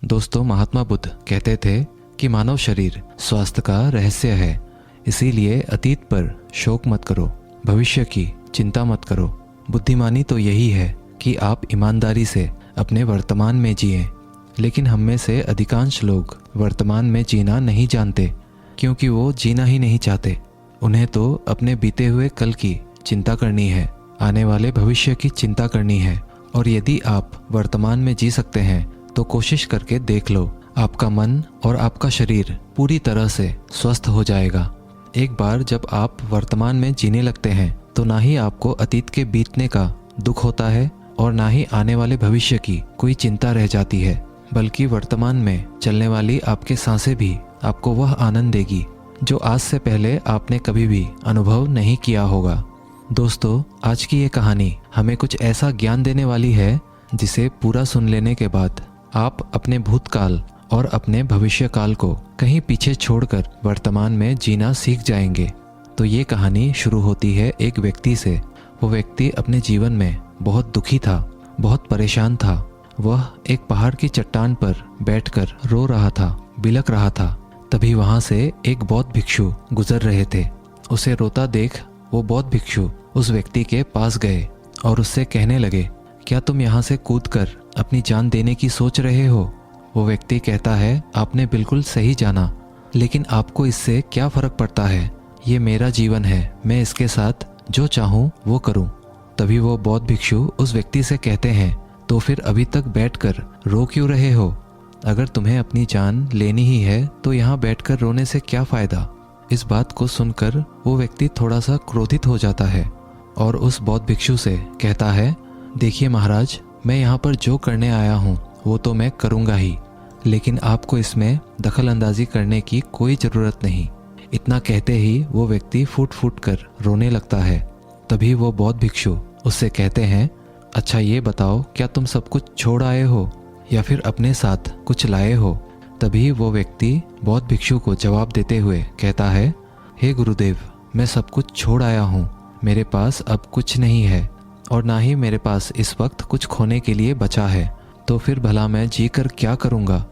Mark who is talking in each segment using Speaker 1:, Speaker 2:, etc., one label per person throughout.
Speaker 1: दोस्तों, महात्मा बुद्ध कहते थे कि मानव शरीर स्वास्थ्य का रहस्य है। इसीलिए अतीत पर शोक मत करो, भविष्य की चिंता मत करो। बुद्धिमानी तो यही है कि आप ईमानदारी से अपने वर्तमान में जिएं। लेकिन हम में से अधिकांश लोग वर्तमान में जीना नहीं जानते, क्योंकि वो जीना ही नहीं चाहते। उन्हें तो अपने बीते हुए कल की चिंता करनी है, आने वाले भविष्य की चिंता करनी है। और यदि आप वर्तमान में जी सकते हैं तो कोशिश करके देख लो, आपका मन और आपका शरीर पूरी तरह से स्वस्थ हो जाएगा। एक बार जब आप वर्तमान में जीने लगते हैं तो ना ही आपको अतीत के बीतने का दुख होता है और ना ही आने वाले भविष्य की कोई चिंता रह जाती है, बल्कि वर्तमान में चलने वाली आपके सांसें भी आपको वह आनंद देगी जो आज से पहले आपने कभी भी अनुभव नहीं किया होगा। दोस्तों, आज की ये कहानी हमें कुछ ऐसा ज्ञान देने वाली है जिसे पूरा सुन लेने के बाद आप अपने भूतकाल और अपने भविष्य काल को कहीं पीछे छोड़कर वर्तमान में जीना सीख जाएंगे। तो ये कहानी शुरू होती है एक व्यक्ति से। वो व्यक्ति अपने जीवन में बहुत दुखी था, बहुत परेशान था। वह एक पहाड़ की चट्टान पर बैठकर रो रहा था, बिलख रहा था। तभी वहां से एक बौद्ध भिक्षु गुजर रहे थे। उसे रोता देख वो बौद्ध भिक्षु उस व्यक्ति के पास गए और उससे कहने लगे, क्या तुम यहाँ से कूदकर अपनी जान देने की सोच रहे हो? वो व्यक्ति कहता है, आपने बिल्कुल सही जाना, लेकिन आपको इससे क्या फर्क पड़ता है? ये मेरा जीवन है, मैं इसके साथ जो चाहूँ वो करूँ। तभी वो बौद्ध भिक्षु उस व्यक्ति से कहते हैं, तो फिर अभी तक बैठकर रो क्यों रहे हो? अगर तुम्हें अपनी जान लेनी ही है तो यहाँ बैठकर रोने से क्या फ़ायदा? इस बात को सुनकर वो व्यक्ति थोड़ा सा क्रोधित हो जाता है और उस बौद्ध भिक्षु से कहता है, देखिए महाराज, मैं यहाँ पर जो करने आया हूँ वो तो मैं करूँगा ही, लेकिन आपको इसमें दखल अंदाजी करने की कोई ज़रूरत नहीं। इतना कहते ही वो व्यक्ति फूट फूट कर रोने लगता है। तभी वो बौद्ध भिक्षु उससे कहते हैं, अच्छा ये बताओ, क्या तुम सब कुछ छोड़ आए हो या फिर अपने साथ कुछ लाए हो? तभी वो व्यक्ति बौद्ध भिक्षु को जवाब देते हुए कहता है, हे गुरुदेव, मैं सब कुछ छोड़ आया हूँ। मेरे पास अब कुछ नहीं है और ना ही मेरे पास इस वक्त कुछ खोने के लिए बचा है, तो फिर भला मैं जी कर क्या करूँगा?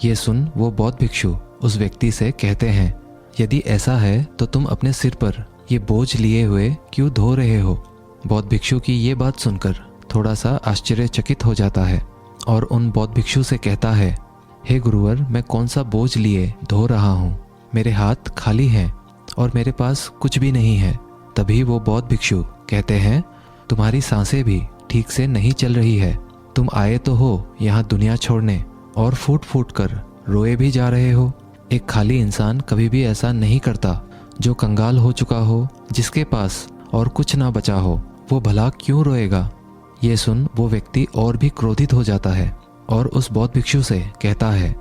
Speaker 1: ये सुन वो बौद्ध भिक्षु उस व्यक्ति से कहते हैं, यदि ऐसा है तो तुम अपने सिर पर ये बोझ लिए हुए क्यों धो रहे हो? बौद्ध भिक्षु की ये बात सुनकर थोड़ा सा आश्चर्यचकित हो जाता है और उन बौद्ध भिक्षु से कहता है, हे गुरुवर, मैं कौन सा बोझ लिए धो रहा हूँ? मेरे हाथ खाली हैं और मेरे पास कुछ भी नहीं है। तभी वो बौद्ध भिक्षु कहते हैं, तुम्हारी सांसें भी ठीक से नहीं चल रही है। तुम आए तो हो यहाँ दुनिया छोड़ने और फूट फूट कर रोए भी जा रहे हो। एक खाली इंसान कभी भी ऐसा नहीं करता। जो कंगाल हो चुका हो, जिसके पास और कुछ ना बचा हो, वो भला क्यों रोएगा? ये सुन वो व्यक्ति और भी क्रोधित हो जाता है और उस बौद्ध भिक्षु से कहता है,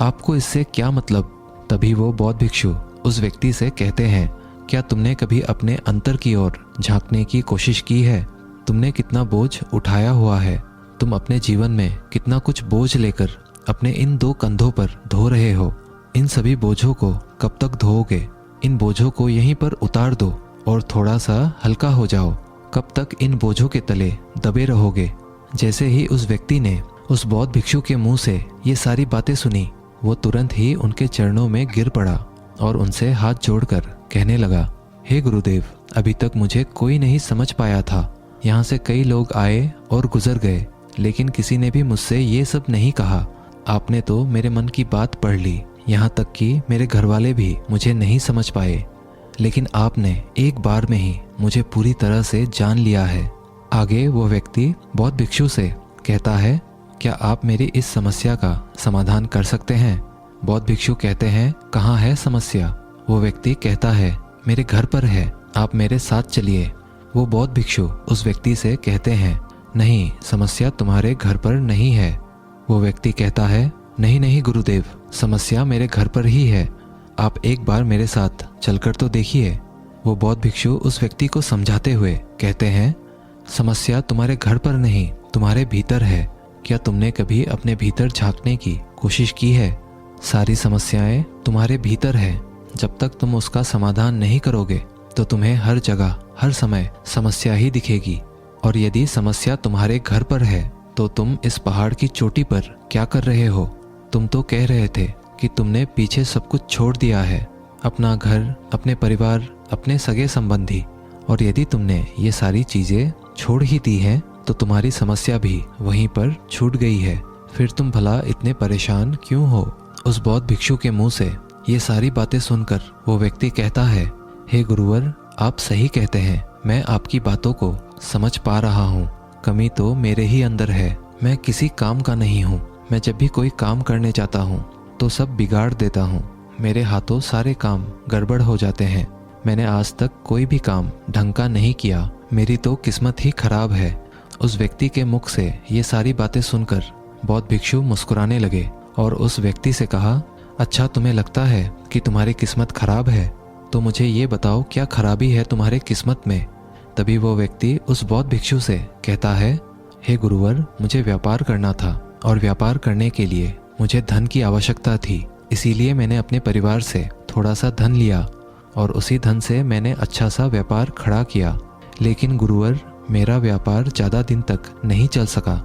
Speaker 1: आपको इससे क्या मतलब? तभी वो बौद्ध भिक्षु उस व्यक्ति से कहते हैं, क्या तुमने कभी अपने अंतर की ओर झांकने की कोशिश की है? तुमने कितना बोझ उठाया हुआ है? तुम अपने जीवन में कितना कुछ बोझ लेकर अपने इन दो कंधों पर धो रहे हो? इन सभी बोझों को कब तक धोओगे? इन बोझों को यहीं पर उतार दो और थोड़ा सा हल्का हो जाओ। कब तक इन बोझों के तले दबे रहोगे? जैसे ही उस व्यक्ति ने उस बौद्ध भिक्षु के मुंह से ये सारी बातें सुनी, वो तुरंत ही उनके चरणों में गिर पड़ा और उनसे हाथ जोड़कर कहने लगा, हे गुरुदेव, अभी तक मुझे कोई नहीं समझ पाया था। यहाँ से कई लोग आए और गुजर गए, लेकिन किसी ने भी मुझसे ये सब नहीं कहा। आपने तो मेरे मन की बात पढ़ ली, यहाँ तक कि मेरे घर वाले भी मुझे नहीं समझ पाए, लेकिन आपने एक बार में ही मुझे पूरी तरह से जान लिया है। आगे वो व्यक्ति बौद्ध भिक्षु से कहता है, क्या आप मेरी इस समस्या का समाधान कर सकते हैं? बौद्ध भिक्षु कहते हैं, कहाँ है समस्या? वो व्यक्ति कहता है, मेरे घर पर है, आप मेरे साथ चलिए। वो बौद्ध भिक्षु उस व्यक्ति से कहते हैं, नहीं, समस्या तुम्हारे घर पर नहीं है। वो व्यक्ति कहता है, नहीं नहीं गुरुदेव, समस्या मेरे घर पर ही है। आप एक बार मेरे साथ चलकर तो देखिए। वो बौद्ध भिक्षु उस व्यक्ति को समझाते हुए कहते हैं, समस्या तुम्हारे घर पर नहीं, तुम्हारे भीतर है। क्या तुमने कभी अपने भीतर झांकने की कोशिश की है? सारी समस्याएं तुम्हारे भीतर है। जब तक तुम उसका समाधान नहीं करोगे तो तुम्हें हर जगह हर समय समस्या ही दिखेगी। और यदि समस्या तुम्हारे घर पर है तो तुम इस पहाड़ की चोटी पर क्या कर रहे हो? तुम तो कह रहे थे कि तुमने पीछे सब कुछ छोड़ दिया है, अपना घर, अपने परिवार, अपने सगे संबंधी, और यदि तुमने ये सारी चीज़ें छोड़ ही दी हैं तो तुम्हारी समस्या भी वहीं पर छूट गई है। फिर तुम भला इतने परेशान क्यों हो? उस बौद्ध भिक्षु के मुंह से ये सारी बातें सुनकर वो व्यक्ति कहता है, हे गुरुवर, आप सही कहते हैं, मैं आपकी बातों को समझ पा रहा हूँ। कमी तो मेरे ही अंदर है, मैं किसी काम का नहीं हूँ। मैं जब भी कोई काम करने जाता हूँ तो सब बिगाड़ देता हूँ। मेरे हाथों सारे काम गड़बड़ हो जाते हैं। मैंने आज तक कोई भी काम ढंग का नहीं किया। मेरी तो किस्मत ही खराब है। उस व्यक्ति के मुख से ये सारी बातें सुनकर बौद्ध भिक्षु मुस्कुराने लगे और उस व्यक्ति से कहा, अच्छा, तुम्हें लगता है कि तुम्हारी किस्मत खराब है, तो मुझे ये बताओ क्या खराबी है तुम्हारे किस्मत में? तभी वो व्यक्ति उस बौद्ध भिक्षु से कहता है, हे गुरुवर, मुझे व्यापार करना था और व्यापार करने के लिए मुझे धन की आवश्यकता थी। इसीलिए मैंने अपने परिवार से थोड़ा सा धन लिया और उसी धन से मैंने अच्छा सा व्यापार खड़ा किया। लेकिन गुरुवर, मेरा व्यापार ज़्यादा दिन तक नहीं चल सका।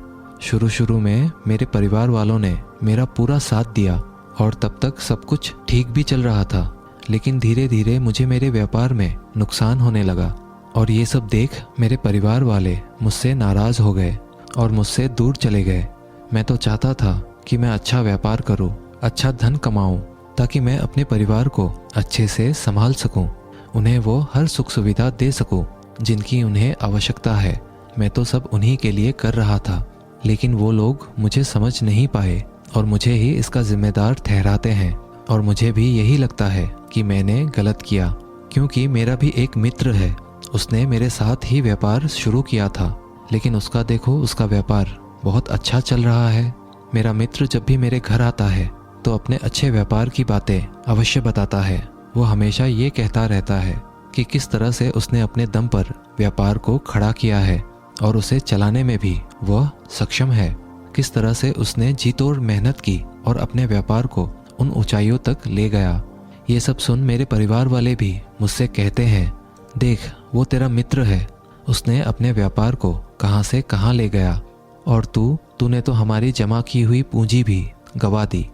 Speaker 1: शुरू में मेरे परिवार वालों ने मेरा पूरा साथ दिया और तब तक सब कुछ ठीक भी चल रहा था। लेकिन धीरे धीरे मुझे मेरे व्यापार में नुकसान होने लगा और ये सब देख मेरे परिवार वाले मुझसे नाराज़ हो गए और मुझसे दूर चले गए। मैं तो चाहता था कि मैं अच्छा व्यापार करूं, अच्छा धन कमाऊं, ताकि मैं अपने परिवार को अच्छे से संभाल सकूं, उन्हें वो हर सुख सुविधा दे सकूं जिनकी उन्हें आवश्यकता है। मैं तो सब उन्हीं के लिए कर रहा था, लेकिन वो लोग मुझे समझ नहीं पाए और मुझे ही इसका जिम्मेदार ठहराते हैं। और मुझे भी यही लगता है कि मैंने गलत किया, क्योंकि मेरा भी एक मित्र है, उसने मेरे साथ ही व्यापार शुरू किया था, लेकिन उसका देखो, उसका व्यापार बहुत अच्छा चल रहा है। मेरा मित्र जब भी मेरे घर आता है तो अपने अच्छे व्यापार की बातें अवश्य बताता है। वो हमेशा ये कहता रहता है कि किस तरह से उसने अपने दम पर व्यापार को खड़ा किया है और उसे चलाने में भी वह सक्षम है। किस तरह से उसने जी तोड़ मेहनत की और अपने व्यापार को उन ऊंचाइयों तक ले गया। ये सब सुन मेरे परिवार वाले भी मुझसे कहते हैं, देख, वो तेरा मित्र है, उसने अपने व्यापार को कहाँ से कहाँ ले गया, और तूने तो हमारी जमा की हुई पूंजी भी गवा दी,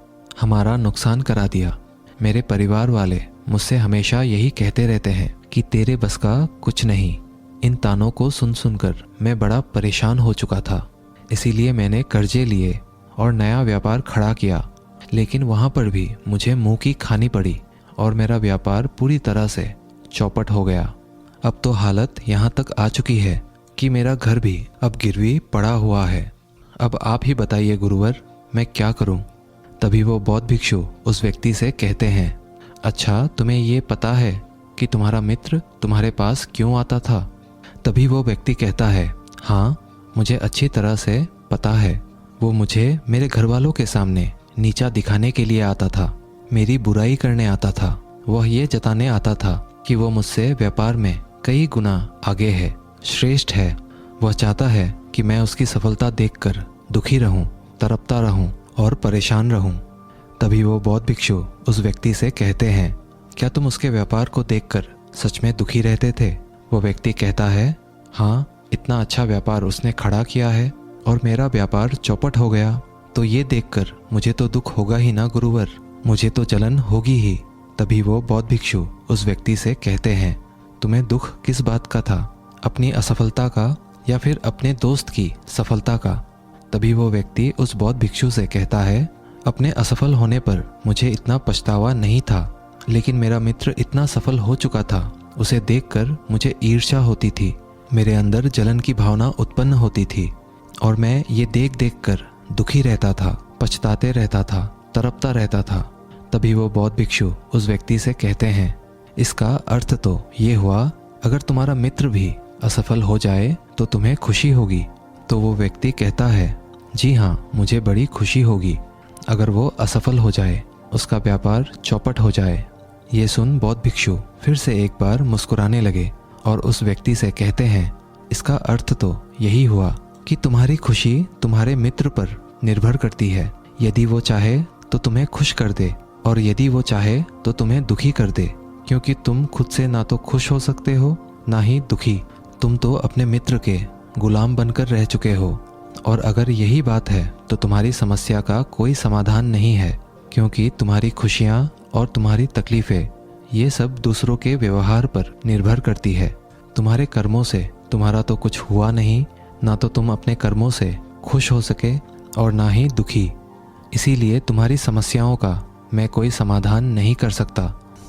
Speaker 1: हमारा नुकसान करा दिया। मेरे परिवार वाले मुझसे हमेशा यही कहते रहते हैं कि तेरे बस का कुछ नहीं। इन तानों को सुन सुनकर मैं बड़ा परेशान हो चुका था। इसीलिए मैंने कर्जे लिए और नया व्यापार खड़ा किया, लेकिन वहाँ पर भी मुझे मुंह की खानी पड़ी और मेरा व्यापार पूरी तरह से चौपट हो गया। अब तो हालत यहाँ तक आ चुकी है कि मेरा घर भी अब गिरवी पड़ा हुआ है। अब आप ही बताइए गुरुवर, मैं क्या करूं? तभी वो बौद्ध भिक्षु उस व्यक्ति से कहते हैं, अच्छा, तुम्हें ये पता है कि तुम्हारा मित्र तुम्हारे पास क्यों आता था? तभी वो व्यक्ति कहता है, हाँ, मुझे अच्छी तरह से पता है। वो मुझे मेरे घर वालों के सामने नीचा दिखाने के लिए आता था, मेरी बुराई करने आता था। वह ये जताने आता था कि वो मुझसे व्यापार में कई गुना आगे है, श्रेष्ठ है। वह चाहता है कि मैं उसकी सफलता देखकर दुखी रहूं, तड़पता रहूं और परेशान रहूं। तभी वो बौद्ध भिक्षु उस व्यक्ति से कहते हैं, क्या तुम उसके व्यापार को देखकर सच में दुखी रहते थे? वो व्यक्ति कहता है, हाँ, इतना अच्छा व्यापार उसने खड़ा किया है और मेरा व्यापार चौपट हो गया, तो ये देखकर मुझे तो दुख होगा ही ना गुरुवर, मुझे तो जलन होगी ही। तभी वो बौद्ध भिक्षु उस व्यक्ति से कहते हैं, तुम्हें दुख किस बात का था, अपनी असफलता का या फिर अपने दोस्त की सफलता का? तभी वो व्यक्ति उस बौद्ध भिक्षु से कहता है, अपने असफल होने पर मुझे इतना पछतावा नहीं था, लेकिन मेरा मित्र इतना सफल हो चुका था, उसे देखकर मुझे ईर्ष्या होती थी, मेरे अंदर जलन की भावना उत्पन्न होती थी और मैं ये देख देख कर दुखी रहता था, पछताते रहता था, तड़पता रहता था। तभी वो बौद्ध भिक्षु उस व्यक्ति से कहते हैं, इसका अर्थ तो ये हुआ, अगर तुम्हारा मित्र भी असफल हो जाए तो तुम्हें खुशी होगी। तो वो व्यक्ति कहता है, जी हाँ, मुझे बड़ी खुशी होगी अगर वो असफल हो जाए, उसका व्यापार चौपट हो जाए। ये सुन बौद्ध भिक्षु फिर से एक बार मुस्कुराने लगे और उस व्यक्ति से कहते हैं, इसका अर्थ तो यही हुआ कि तुम्हारी खुशी तुम्हारे मित्र पर निर्भर करती है। यदि वो चाहे तो तुम्हें खुश कर दे और यदि वो चाहे तो तुम्हें दुखी कर दे, क्योंकि तुम खुद से ना तो खुश हो सकते हो ना ही दुखी। तुम तो अपने मित्र के गुलाम बनकर रह चुके हो। और अगर यही बात है तो तुम्हारी समस्या का कोई समाधान नहीं है, क्योंकि तुम्हारी खुशियाँ और तुम्हारी तकलीफ़ें ये सब दूसरों के व्यवहार पर निर्भर करती है। तुम्हारे कर्मों से तुम्हारा तो कुछ हुआ नहीं, ना तो तुम अपने कर्मों से खुश हो सके और ना ही दुखी। इसीलिए तुम्हारी समस्याओं का मैं कोई समाधान नहीं कर सकता।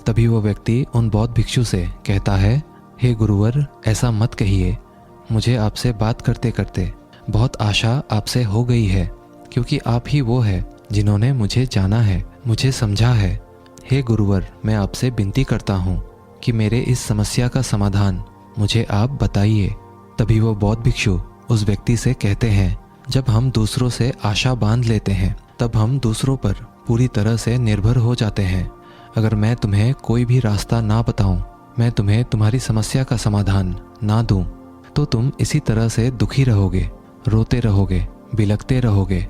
Speaker 1: तभी वो व्यक्ति उन बौद्ध भिक्षु से कहता है, हे गुरुवर, ऐसा मत कहिए। मुझे आपसे बात करते करते बहुत आशा आपसे हो गई है, क्योंकि आप ही वो है जिन्होंने मुझे जाना है, मुझे समझा है। हे गुरुवर, मैं आपसे विनती करता हूँ कि मेरे इस समस्या का समाधान मुझे आप बताइए। तभी वो बौद्ध भिक्षु उस व्यक्ति से कहते हैं, जब हम दूसरों से आशा बांध लेते हैं तब हम दूसरों पर पूरी तरह से निर्भर हो जाते हैं। अगर मैं तुम्हें कोई भी रास्ता ना बताऊं, मैं तुम्हें तुम्हारी समस्या का समाधान ना दूं, तो तुम इसी तरह से दुखी रहोगे, रोते रहोगे, बिलखते रहोगे।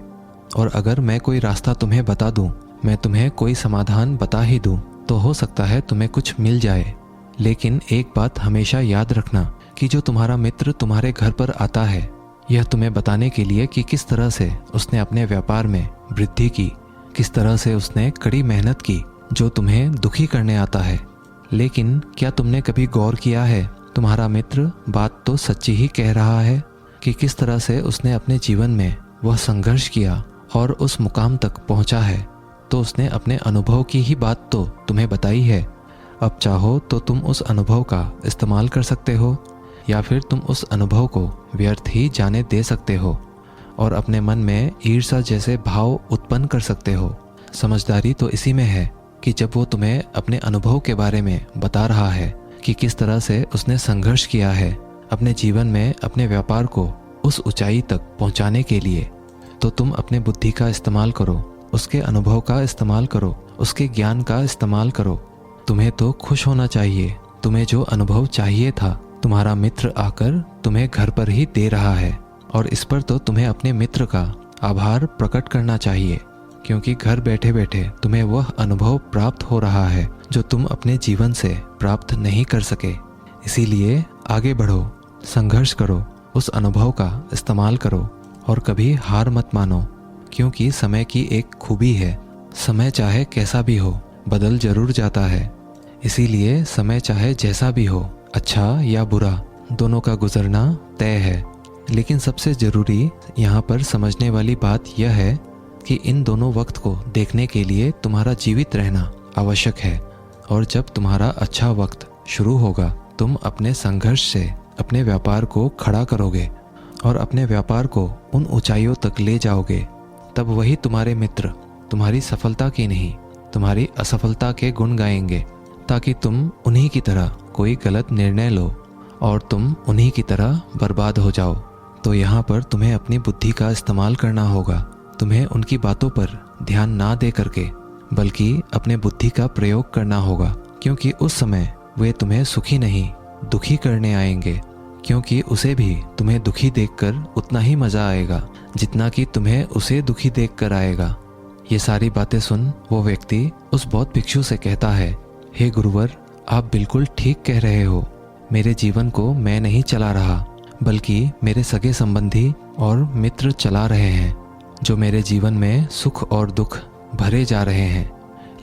Speaker 1: और अगर मैं कोई रास्ता तुम्हें बता दूं, मैं तुम्हें कोई समाधान बता ही दूं, तो हो सकता है तुम्हें कुछ मिल जाए। लेकिन एक बात हमेशा याद रखना कि जो तुम्हारा मित्र तुम्हारे घर पर आता है, यह तुम्हें बताने के लिए कि किस तरह से उसने अपने व्यापार में वृद्धि की, किस तरह से उसने कड़ी मेहनत की, जो तुम्हें दुखी करने आता है। लेकिन क्या तुमने कभी गौर किया है, तुम्हारा मित्र बात तो सच्ची ही कह रहा है कि किस तरह से उसने अपने जीवन में वह संघर्ष किया और उस मुकाम तक पहुंचा है। तो उसने अपने अनुभव की ही बात तो तुम्हें बताई है। अब चाहो तो तुम उस अनुभव का इस्तेमाल कर सकते हो, या फिर तुम उस अनुभव को व्यर्थ ही जाने दे सकते हो और अपने मन में ईर्ष्या जैसे भाव उत्पन्न कर सकते हो। समझदारी तो इसी में है कि जब वो तुम्हें अपने अनुभव के बारे में बता रहा है कि किस तरह से उसने संघर्ष किया है अपने जीवन में अपने व्यापार को उस ऊंचाई तक पहुंचाने के लिए, तो तुम अपने बुद्धि का इस्तेमाल करो, उसके अनुभव का इस्तेमाल करो, उसके ज्ञान का इस्तेमाल करो। तुम्हें तो खुश होना चाहिए। तुम्हें जो अनुभव चाहिए था तुम्हारा मित्र आकर तुम्हें घर पर ही दे रहा है, और इस पर तो तुम्हें अपने मित्र का आभार प्रकट करना चाहिए, क्योंकि घर बैठे बैठे तुम्हें वह अनुभव प्राप्त हो रहा है जो तुम अपने जीवन से प्राप्त नहीं कर सके। इसीलिए आगे बढ़ो, संघर्ष करो, उस अनुभव का इस्तेमाल करो और कभी हार मत मानो, क्योंकि समय की एक खूबी है, समय चाहे कैसा भी हो बदल जरूर जाता है। इसीलिए समय चाहे जैसा भी हो, अच्छा या बुरा, दोनों का गुजरना तय है। लेकिन सबसे ज़रूरी यहाँ पर समझने वाली बात यह है कि इन दोनों वक्त को देखने के लिए तुम्हारा जीवित रहना आवश्यक है। और जब तुम्हारा अच्छा वक्त शुरू होगा, तुम अपने संघर्ष से अपने व्यापार को खड़ा करोगे और अपने व्यापार को उन ऊंचाइयों तक ले जाओगे। तब वही तुम्हारे मित्र तुम्हारी सफलता की नहीं, तुम्हारी असफलता के गुण गाएंगे, ताकि तुम उन्हीं की तरह कोई गलत निर्णय लो और तुम उन्हीं की तरह बर्बाद हो जाओ। तो यहाँ पर तुम्हें अपनी बुद्धि का इस्तेमाल करना होगा। तुम्हें उनकी बातों पर ध्यान ना दे करके बल्कि अपने बुद्धि का प्रयोग करना होगा, क्योंकि उस समय वे तुम्हें सुखी नहीं दुखी करने आएंगे, क्योंकि उसे भी तुम्हें दुखी देखकर उतना ही मज़ा आएगा जितना कि तुम्हें उसे दुखी देखकर आएगा। ये सारी बातें सुन वो व्यक्ति उस बौद्ध भिक्षु से कहता है, हे गुरुवर, आप बिल्कुल ठीक कह रहे हो। मेरे जीवन को मैं नहीं चला रहा, बल्कि मेरे सगे संबंधी और मित्र चला रहे हैं, जो मेरे जीवन में सुख और दुख भरे जा रहे हैं।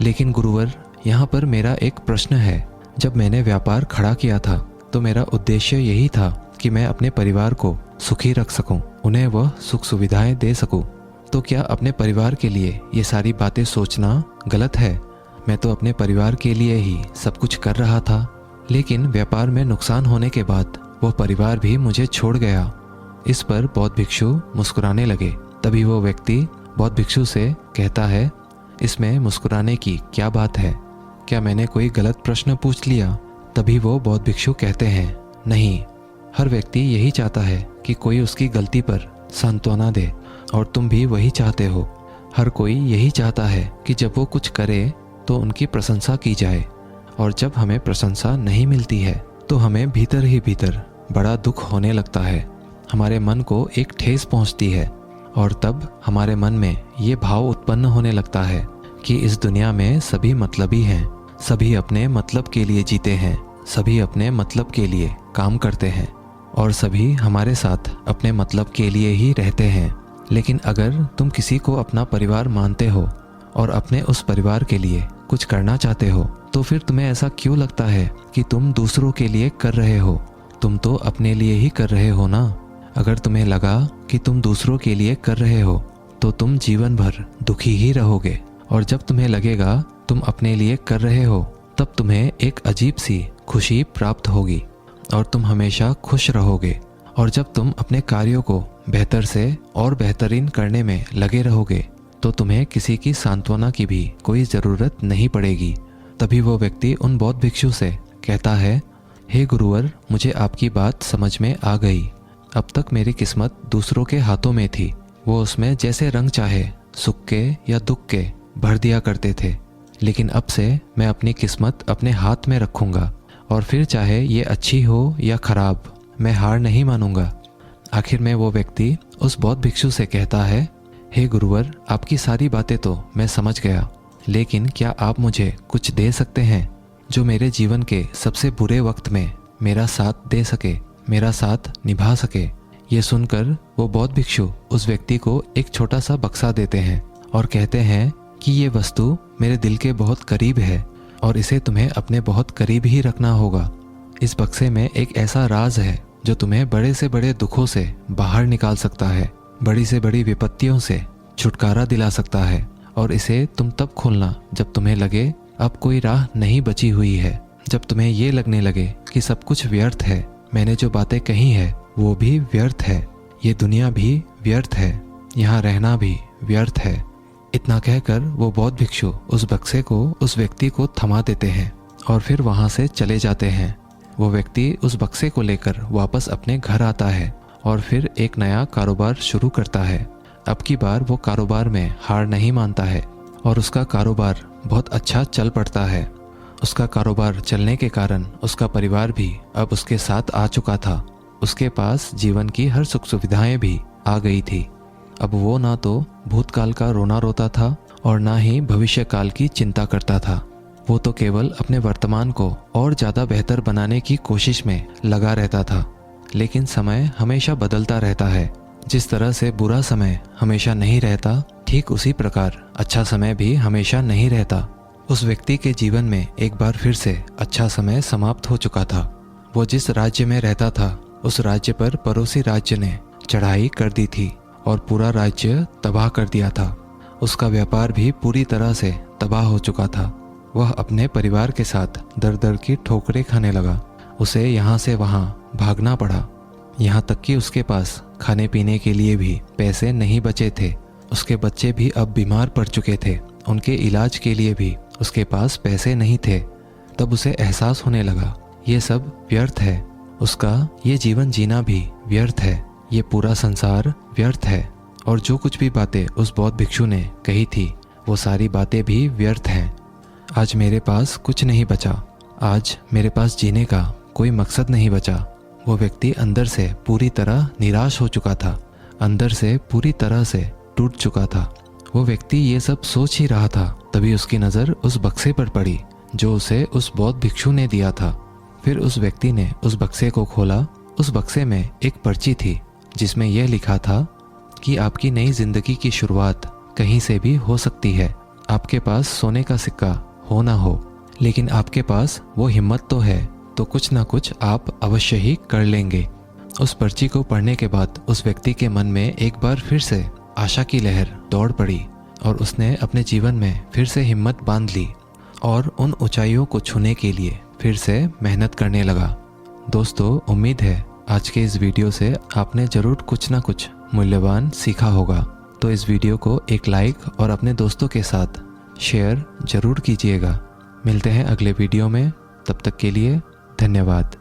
Speaker 1: लेकिन गुरुवर, यहाँ पर मेरा एक प्रश्न है। जब मैंने व्यापार खड़ा किया था तो मेरा उद्देश्य यही था कि मैं अपने परिवार को सुखी रख सकूं, उन्हें वह सुख सुविधाएं दे सकूं। तो क्या अपने परिवार के लिए ये सारी बातें सोचना गलत है? मैं तो अपने परिवार के लिए ही सब कुछ कर रहा था, लेकिन व्यापार में नुकसान होने के बाद वह परिवार भी मुझे छोड़ गया। इस पर बौद्ध भिक्षु मुस्कुराने लगे। तभी वो व्यक्ति बौद्ध भिक्षु से कहता है, इसमें मुस्कुराने की क्या बात है? क्या मैंने कोई गलत प्रश्न पूछ लिया? तभी वो बौद्ध भिक्षु कहते हैं, नहीं, हर व्यक्ति यही चाहता है कि कोई उसकी गलती पर सांत्वना दे, और तुम भी वही चाहते हो। हर कोई यही चाहता है कि जब वो कुछ करे तो उनकी प्रशंसा की जाए, और जब हमें प्रशंसा नहीं मिलती है तो हमें भीतर ही भीतर बड़ा दुख होने लगता है। हमारे मन को एक ठेस पहुंचती है, और तब हमारे मन में ये भाव उत्पन्न होने लगता है कि इस दुनिया में सभी मतलबी हैं, सभी अपने मतलब के लिए जीते हैं, सभी अपने मतलब के लिए काम करते हैं, और सभी हमारे साथ अपने मतलब के लिए ही रहते हैं। लेकिन अगर तुम किसी को अपना परिवार मानते हो और अपने उस परिवार के लिए कुछ करना चाहते हो, तो फिर तुम्हें ऐसा क्यों लगता है कि तुम दूसरों के लिए कर रहे हो? तुम तो अपने लिए ही कर रहे हो ना। अगर तुम्हें लगा कि तुम दूसरों के लिए कर रहे हो तो तुम जीवन भर दुखी ही रहोगे। और जब तुम्हें लगेगा तुम अपने लिए कर रहे हो, तब तुम्हें एक अजीब सी खुशी प्राप्त होगी और तुम हमेशा खुश रहोगे। और जब तुम अपने कार्यों को बेहतर से और बेहतरीन करने में लगे रहोगे तो तुम्हें किसी की सांत्वना की भी कोई ज़रूरत नहीं पड़ेगी। तभी वो व्यक्ति उन बौद्ध भिक्षु से कहता है, हे गुरुवर, मुझे आपकी बात समझ में आ गई। अब तक मेरी किस्मत दूसरों के हाथों में थी। वो उसमें जैसे रंग चाहे सुख के या दुख के भर दिया करते थे। लेकिन अब से मैं अपनी किस्मत अपने हाथ में रखूंगा और फिर चाहे ये अच्छी हो या खराब, मैं हार नहीं मानूंगा। आखिर में वो व्यक्ति उस बौद्ध भिक्षु से कहता है, हे गुरुवर, आपकी सारी बातें तो मैं समझ गया, लेकिन क्या आप मुझे कुछ दे सकते हैं जो मेरे जीवन के सबसे बुरे वक्त में मेरा साथ दे सके, मेरा साथ निभा सके? ये सुनकर वो बौद्ध भिक्षु उस व्यक्ति को एक छोटा सा बक्सा देते हैं और कहते हैं कि ये वस्तु मेरे दिल के बहुत करीब है और इसे तुम्हें अपने बहुत करीब ही रखना होगा। इस बक्से में एक ऐसा राज है जो तुम्हें बड़े से बड़े दुखों से बाहर निकाल सकता है, बड़ी से बड़ी विपत्तियों से छुटकारा दिला सकता है। और इसे तुम तब खोलना जब तुम्हें लगे अब कोई राह नहीं बची हुई है, जब तुम्हें ये लगने लगे कि सब कुछ व्यर्थ है, मैंने जो बातें कही है वो भी व्यर्थ है, ये दुनिया भी व्यर्थ है, यहाँ रहना भी व्यर्थ है। इतना कहकर वो बौद्ध भिक्षु उस बक्से को उस व्यक्ति को थमा देते हैं और फिर वहाँ से चले जाते हैं। वो व्यक्ति उस बक्से को लेकर वापस अपने घर आता है और फिर एक नया कारोबार शुरू करता है। अब की बार वो कारोबार में हार नहीं मानता है और उसका कारोबार बहुत अच्छा चल पड़ता है। उसका कारोबार चलने के कारण उसका परिवार भी अब उसके साथ आ चुका था। उसके पास जीवन की हर सुख सुविधाएं भी आ गई थी। अब वो ना तो भूतकाल का रोना रोता था और ना ही भविष्य काल की चिंता करता था। वो तो केवल अपने वर्तमान को और ज़्यादा बेहतर बनाने की कोशिश में लगा रहता था। लेकिन समय हमेशा बदलता रहता है। जिस तरह से बुरा समय हमेशा नहीं रहता, ठीक उसी प्रकार अच्छा समय भी हमेशा नहीं रहता। उस व्यक्ति के जीवन में एक बार फिर से अच्छा समय समाप्त हो चुका था। वो जिस राज्य में रहता था उस राज्य पर पड़ोसी राज्य ने चढ़ाई कर दी थी और पूरा राज्य तबाह कर दिया था। उसका व्यापार भी पूरी तरह से तबाह हो चुका था। वह अपने परिवार के साथ दर दर की ठोकरें खाने लगा। उसे यहाँ से वहाँ भागना पड़ा, यहाँ तक कि उसके पास खाने पीने के लिए भी पैसे नहीं बचे थे। उसके बच्चे भी अब बीमार पड़ चुके थे, उनके इलाज के लिए भी उसके पास पैसे नहीं थे। तब उसे एहसास होने लगा ये सब व्यर्थ है, उसका ये जीवन जीना भी व्यर्थ है, ये पूरा संसार व्यर्थ है। और जो कुछ भी बातें उस बौद्ध भिक्षु ने कही थी वो सारी बातें भी व्यर्थ हैं। आज मेरे पास कुछ नहीं बचा, आज मेरे पास जीने का कोई मकसद नहीं बचा। वो व्यक्ति अंदर से पूरी तरह निराश हो चुका था, अंदर से पूरी तरह से टूट चुका था। वो व्यक्ति ये सब सोच ही रहा था, तभी उसकी नज़र उस बक्से पर पड़ी जो उसे उस बौद्ध भिक्षु ने दिया था। फिर उस व्यक्ति ने उस बक्से को खोला। उस बक्से में एक पर्ची थी जिसमें यह लिखा था कि आपकी नई जिंदगी की शुरुआत कहीं से भी हो सकती है। आपके पास सोने का सिक्का हो ना हो, लेकिन आपके पास वो हिम्मत तो है, तो कुछ ना कुछ आप अवश्य ही कर लेंगे। उस पर्ची को पढ़ने के बाद उस व्यक्ति के मन में एक बार फिर से आशा की लहर दौड़ पड़ी और उसने अपने जीवन में फिर से हिम्मत बांध ली और उन ऊंचाइयों को छूने के लिए फिर से मेहनत करने लगा। दोस्तों, उम्मीद है आज के इस वीडियो से आपने ज़रूर कुछ ना कुछ मूल्यवान सीखा होगा। तो इस वीडियो को एक लाइक और अपने दोस्तों के साथ शेयर ज़रूर कीजिएगा। मिलते हैं अगले वीडियो में, तब तक के लिए धन्यवाद।